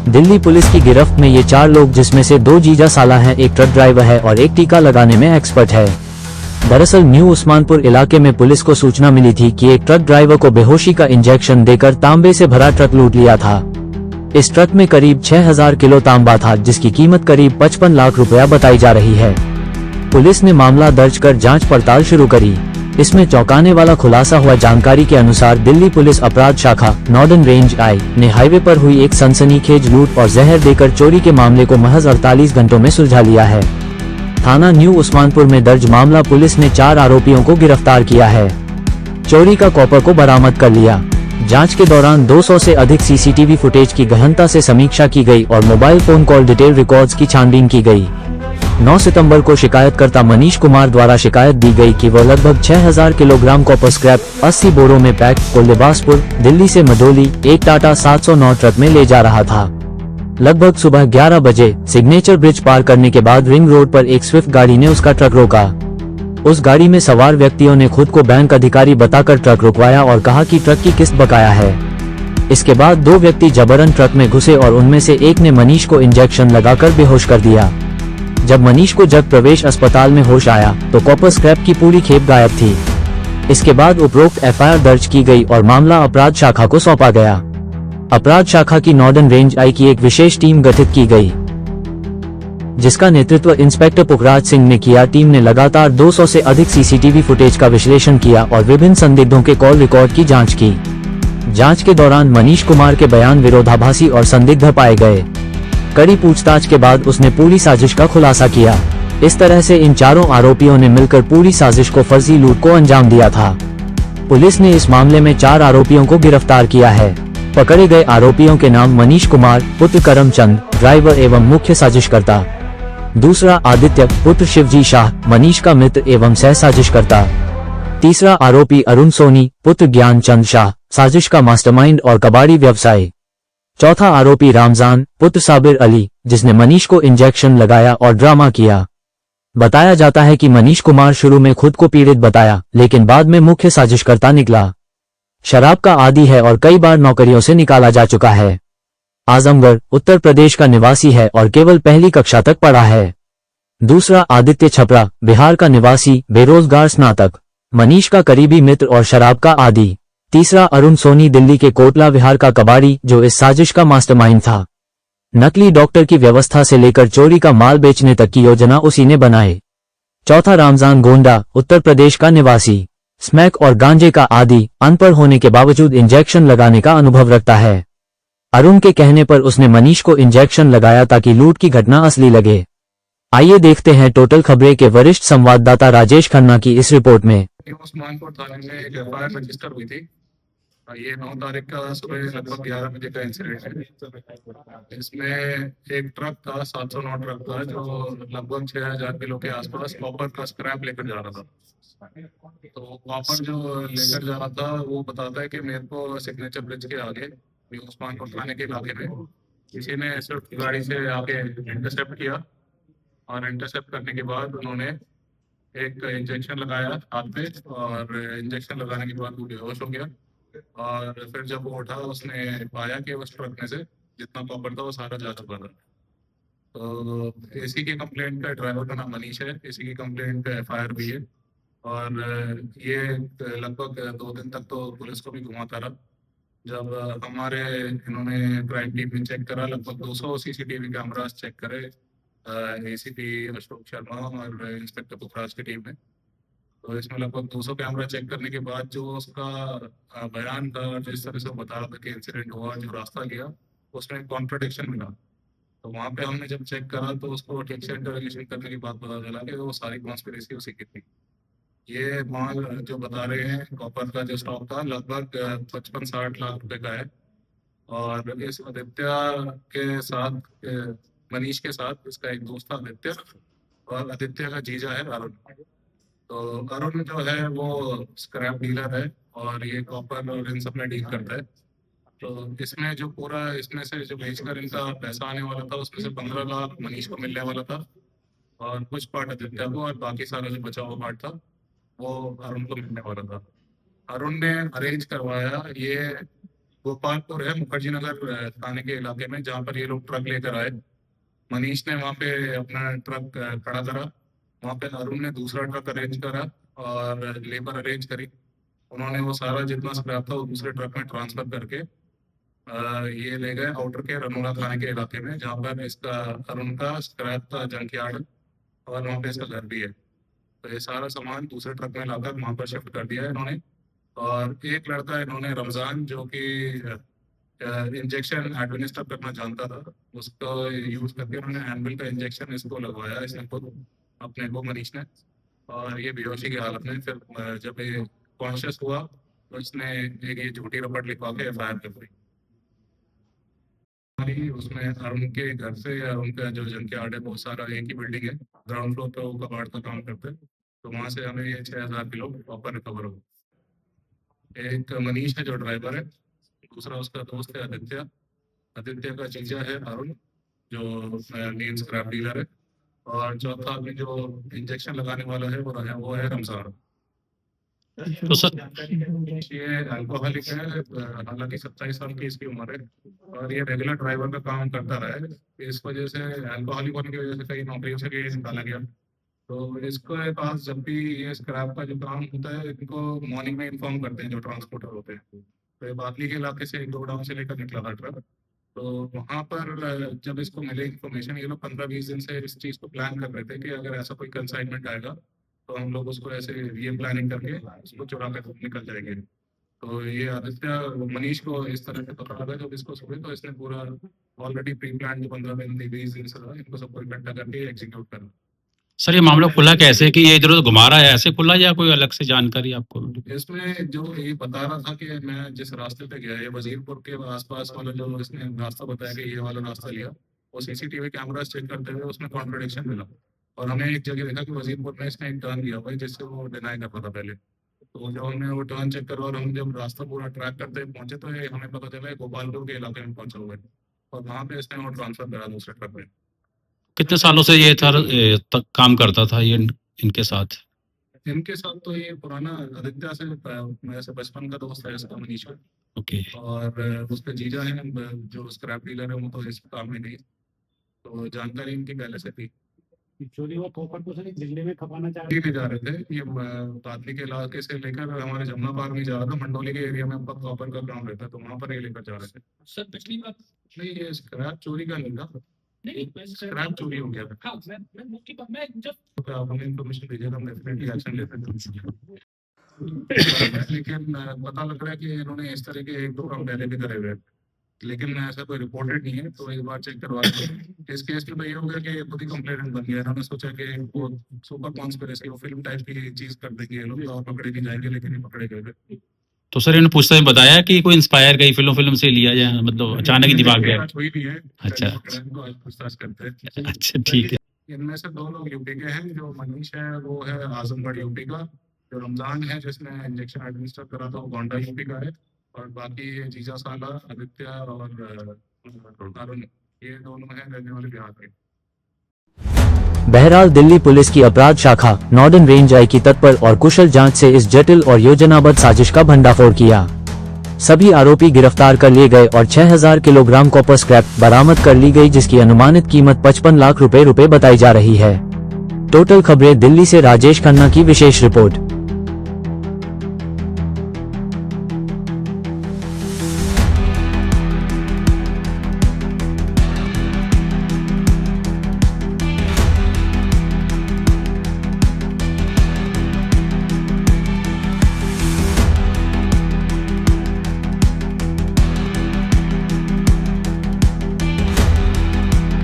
Delhi police की गिरफ्त में ये 4 लोग, जिसमें से 2 जीजा साला हैं, एक ट्रक ड्राइवर है और एक टीका लगाने में एक्सपर्ट है। दरअसल न्यू उस्मानपुर इलाके में पुलिस को सूचना मिली थी कि एक ट्रक ड्राइवर को बेहोशी का इंजेक्शन देकर तांबे से भरा ट्रक लूट लिया था। इस ट्रक में करीब 6000 किलो तांबा था, जिसकी कीमत करीब 55 लाख रुपया बताई जा रही है। पुलिस ने मामला दर्ज कर जांच पड़ताल शुरू करी। इसमें चौंकाने वाला खुलासा हुआ। जानकारी के अनुसार दिल्ली पुलिस अपराध शाखा नॉर्दर्न रेंज आई ने हाईवे पर हुई एक सनसनीखेज लूट और जहर देकर चोरी के मामले को महज 48 घंटों में सुलझा लिया है। थाना न्यू उस्मानपुर में दर्ज मामला पुलिस ने 4 आरोपियों को गिरफ्तार किया है। चोरी का कॉपर को बरामद कर लिया। जांच के दौरान 200 से अधिक सीसीटीवी फुटेज की गहनता से समीक्षा की गई और mobile phone call detail records की छानबीन की गई। 9 सितंबर को शिकायतकर्ता मनीष कुमार द्वारा शिकायत दी गई कि वह लगभग 6000 किलोग्राम कॉपर स्क्रैप 80 बोरों में पैक को लिबासपुर दिल्ली से मदोली एक टाटा 709 ट्रक में ले जा रहा था। लगभग सुबह 11 बजे सिग्नेचर ब्रिज पार करने के बाद रिंग रोड पर एक स्विफ्ट गाड़ी ने उसका ट्रक रोका। उस गाड़ी में सवार व्यक्तियों ने खुद को बैंक अधिकारी बताकर ट्रक रुकवाया और कहा कि ट्रक की किस्त बकाया है। इसके बाद 2 व्यक्ति जबरन ट्रक में घुसे और उनमें से एक ने मनीष को इंजेक्शन लगाकर बेहोश कर दिया। जब मनीष को जब प्रवेश अस्पताल में होश आया तो कॉपर स्क्रैप की पूरी खेप गायब थी। इसके बाद उपरोक्त एफआईआर दर्ज की गई और मामला अपराध शाखा को सौंपा गया। अपराध शाखा की नॉर्दर्न रेंज आई की एक विशेष टीम गठित की गई, जिसका नेतृत्व इंस्पेक्टर पुखराज सिंह ने किया। टीम ने लगातार 200 से अधिक सीसीटीवी फुटेज का विश्लेषण किया और विभिन्न संदिग्धों के कॉल रिकॉर्ड की जांच की। जांच के दौरान मनीष कुमार के बयान विरोधाभासी और संदिग्ध पाए गए। कड़ी पूछताछ के बाद उसने पूरी साजिश का खुलासा किया। इस तरह से इन चारों आरोपियों ने मिलकर पूरी साजिश को फर्जी लूट को अंजाम दिया था। पुलिस ने इस मामले में 4 आरोपियों को गिरफ्तार किया है। पकड़े गए आरोपियों के नाम मनीष कुमार पुत्र करमचंद ड्राइवर एवं मुख्य साजिशकर्ता, दूसरा आदित्य पुत्र शिवजी शाह मनीष का मित्र एवं सह साजिशकर्ता, तीसरा आरोपी अरुण सोनी पुत्र ज्ञानचंद शाह साजिश का मास्टरमाइंड और कबाड़ी व्यवसायी, चौथा आरोपी रामजान पुत्र साबिर अली जिसने मनीष को इंजेक्शन लगाया और ड्रामा किया। बताया जाता है कि मनीष कुमार शुरू में खुद को पीड़ित बताया, लेकिन बाद में मुख्य साजिशकर्ता निकला। शराब का आदी है और कई बार नौकरियों से निकाला जा चुका है। आजमगढ़ उत्तर प्रदेश का निवासी है और केवल पहली कक्षा तक पढ़ा है। दूसरा आदित्य छपरा बिहार का निवासी बेरोजगार स्नातक, मनीष का करीबी मित्र और शराब का आदी। तीसरा अरुण सोनी दिल्ली के कोटला विहार का कबाड़ी जो इस साजिश का मास्टरमाइंड था। नकली डॉक्टर की व्यवस्था से लेकर चोरी का माल बेचने तक की योजना उसी ने बनाई। चौथा रामजान गोंडा उत्तर प्रदेश का निवासी, स्मैक और गांजे का आदी, अनपढ़ होने के बावजूद इंजेक्शन लगाने का अनुभव रखता है। अरुण के कहने पर उसने मनीष को इंजेक्शन लगाया ताकि लूट की घटना असली लगे। आइए देखते हैं टोटल खबरें के वरिष्ठ संवाददाता राजेश खन्ना की इस रिपोर्ट में। उस्मानपुर थाने में एक एफआईआर रजिस्टर हुई थी। ये 9 तारीख का सुबह लगभग 11 बजे का इंसिडेंट है। इसमें एक ट्रक था 709 ट्रक था जो लगभग 6000 किलो के आसपास कॉपर का स्क्रैप लेकर जा रहा था। तो कॉपर जो लेकर जा रहा था वो बताता है कि मेरे को सिग्नेचर ब्रिज के आगे उस्मानपुर थाने के इलाके में किसी ने स्विफ्ट गाड़ी से आके इंटरसेप्ट किया और इंटरसेप्ट करने के बाद उन्होंने एक इंजेक्शन लगाया हाथ पे और इंजेक्शन लगाने के बाद वो बेहोश हो गया। और फिर जब वो उठा उसने पाया कि उस ट्रक में से जितना कॉपर था वो सारा जा चुका था। तो इसी की कंप्लेंट पे ड्राइवर का नाम मनीष है, इसी की कंप्लेंट पे एफआईआर भी है। और ये लगभग 2 दिन तक तो पुलिस को भी घुमाता रहा। जब हमारे इन्होंने क्राइम टीम ने चेक करा, लगभग 200 सीसीटीवी कैमरास चेक करे एसीपी अशोक शर्मा और इंस्पेक्टर पुखराज की टीम ने। तो इसमें लगभग 200 कैमरा चेक करने के बाद जो उसका बयान था, जिस तरह से वो बता रहा था कि इंसिडेंट हुआ, जो रास्ता गया, उसमें कॉन्ट्रडिक्शन मिला। तो वहाँ पे हमने जब चेक करा तो उसको ठीक से इंटरोगेशन करने के बाद पता चला कि वो सारी कॉन्स्पिरेसी उसी की थी। ये माल जो बता रहे हैं कॉपर का जो स्टॉक था लगभग 55-60 लाख रुपए का है। और इस आदित्य के साथ मनीष के साथ इसका एक दोस्त था आदित्य और आदित्य का जीजा है अरुण। तो अरुण जो है वो स्क्रैप डीलर है और ये कॉपर और इन सब में डील करता है। तो इसमें जो पूरा इसमें से जो बेचकर इनका पैसा आने वाला था उसमें से 15 लाख मनीष को मिलने वाला था और कुछ पार्ट आदित्य को और बाकी सारा जो बचा हुआ पार्ट था वो अरुण को मिलने वाला था। अरुण ने अरेंज करवाया ये गोपालपुर है, मुखर्जी नगर थाने के इलाके में, जहाँ पर ये लोग ट्रक लेकर आए। मनीष ने वहाँ पे अपना ट्रक खड़ा करा, वहाँ पे अरुण ने दूसरा ट्रक अरेंज करा और लेबर अरेंज करी। उन्होंने वो सारा जितना स्क्रैप था वो दूसरे ट्रक में ट्रांसफर करके ये ले गए आउटर के रनोला थाने के इलाके में, जहाँ पर इसका अरुण का स्क्रैप का जंक यार्ड और वहाँ पे इसका घर भी है। तो ये सारा सामान दूसरे ट्रक में लाकर वहाँ पर शिफ्ट कर दिया है इन्होंने। और एक लड़का इन्होंने रमज़ान, जो कि इंजेक्शन एडमिनिस्टर करना जानता था, उसको यूज़ करके उन्होंने एनविल का इंजेक्शन इसको लगवाया, इसने खुद अपने को, मनीष ने। और ये बेहोशी की हालत में फिर जब ये कॉन्शियस हुआ तो इसने एक ये झूठी रपट लिखवा के FIR कर दी। उसमें अरुण के घर से, अरुण का जो जंक यार्ड है बहुत सारा, एक ही बिल्डिंग है, ग्राउंड फ्लोर पे वो कबाड़ का काम करते हैं, तो वहाँ से हमें ये 6000 किलो कॉपर रिकवर हो। एक मनीष है जो ड्राइवर है, दूसरा उसका दोस्त है आदित्य, आदित्य का जीजा है अरुण जो मेन स्क्रैप डीलर है, और चौथा आदमी जो इंजेक्शन लगाने वाला है वो है रमजान। तो सर ये अल्कोहलिक है, हालांकि 27 साल की इसकी उम्र है और ये रेगुलर ड्राइवर का काम करता रहा है। इस वजह से, अल्कोहलिक होने की वजह से कई नौकरियों से भी निकाला गया। तो इसके पास जब भी ये स्क्रैप का जो काम होता है, इनको मॉर्निंग में इन्फॉर्म करते हैं जो ट्रांसपोर्टर होते हैं। तो ये बादली के इलाके से एक गोडाउन से लेकर निकला था ट्रक, तो वहाँ पर जब इसको मिले इन्फॉर्मेशन, ये लोग 15-20 दिन से इस चीज़ को प्लान कर रहे थे कि अगर ऐसा कोई कंसाइनमेंट आएगा तो हम लोग उसको ऐसे ये प्लानिंग करके उसको चुरा कर निकल जाएंगे। तो ये आदित्य, मनीष को इस तरह से पता लगा जब इसको सुबह, तो इसने पूरा ऑलरेडी प्री प्लान जो 15 दिन 20 दिन से था, इनको सबको इकट्ठा करके एग्जीक्यूट करा। सर ये मामला खुला कैसे कि ये इधर उधर घुमा रहा है, ऐसे खुला या कोई अलग से जानकारी आपको? इसमें जो ये बता रहा था कि मैं जिस रास्ते पे गया, ये वजीरपुर के आसपास वाला जो इसने रास्ता बताया कि ये वाला रास्ता लिया, वो CCTV कैमरा चेक करते हुए उसमें कॉन्ट्रडिक्शन मिला। और हमें एक जगह देखा कि वजीरपुर में इसने एक टर्न लिया हुआ है जिससे वो डिनाई कर रहा था पहले। तो जब हमने वो टर्न चेक करा और हम जब रास्ता पूरा ट्रैक करते पहुंचे, तो ये हमें पता चला गोपालपुर के इलाके में पहुंचा हुआ है, और वहाँ पे इसने वो ट्रांसफर करा दूसरे ट्रक में। कितने सालों से ये तक काम करता था ये इनके साथ? इनके साथ तो ये पुराना आदित्य से मेरे से बचपन का दोस्त है इसका, मनीष का। ओके। और उसके जीजा है जो स्क्रैप डीलर है, वो तो इस काम में नहीं, तो जानकारी इनकी पहले से थी। एक्चुअली वो कॉपर को सर दिल्ली में खपाना चाह दिल्ली ले जा रहे थे, ये बादली के इलाके से लेकर हमारे जमुना पार में जा रहा था, मंडोली के एरिया में कॉपर का काम रहता है, तो वहाँ पर ये लेकर जा रहे थे। सर पिछली बार नहीं, ये स्क्रैप चोरी का नहीं था, स्क्रैप चोरी हो गया था। हाँ मैं मुफ्ती पर मैं जब तो आप हमें इन्फॉर्मेशन दीजिए, हम डेफिनेटली एक्शन लेते हैं। लेकिन पता लग रहा है कि इन्होंने इस तरह के 1-2 काम पहले भी करे हुए हैं, लेकिन ऐसा कोई रिपोर्टेड नहीं है, तो एक बार चेक करवा लें। इस केस में तो ये हो गया कि खुद ही कंप्लेनेंट बन गया। इन्होंने सोचा कि वो सुपर कॉन्स्पिरेसी, वो फिल्म टाइप की चीज कर देंगे ये लोग और पकड़े नहीं जाएंगे, लेकिन ये पकड़े गए। तो सर इन्होंने पूछताछ में बताया कि कोई इंस्पायर गई फिल्म से लिया जाए, मतलब अचानक ही दिमाग गया? कोई नहीं है। अच्छा। पूछताछ करते हैं। अच्छा ठीक है। इनमें से 2 लोग यूपी के हैं। जो मनीष है वो है आजमगढ़ यूपी का, जो रमजान है जिसने इंजेक्शन एडमिनिस्टर करा था वो गोंडा यूपी का है, और बाकी ये जीजा साला, आदित्य और अरुण, ये दोनों हैं रहने वाले बिहार के। बहरहाल दिल्ली पुलिस की अपराध शाखा नॉर्दर्न रेंज आई की तत्पर और कुशल जांच से इस जटिल और योजनाबद्ध साजिश का भंडाफोड़ किया। सभी आरोपी गिरफ्तार कर लिए गए और 6000 किलोग्राम कॉपर स्क्रैप बरामद कर ली गई, जिसकी अनुमानित कीमत 55 लाख रुपए बताई जा रही है। टोटल खबरें दिल्ली से राजेश खन्ना की विशेष रिपोर्ट।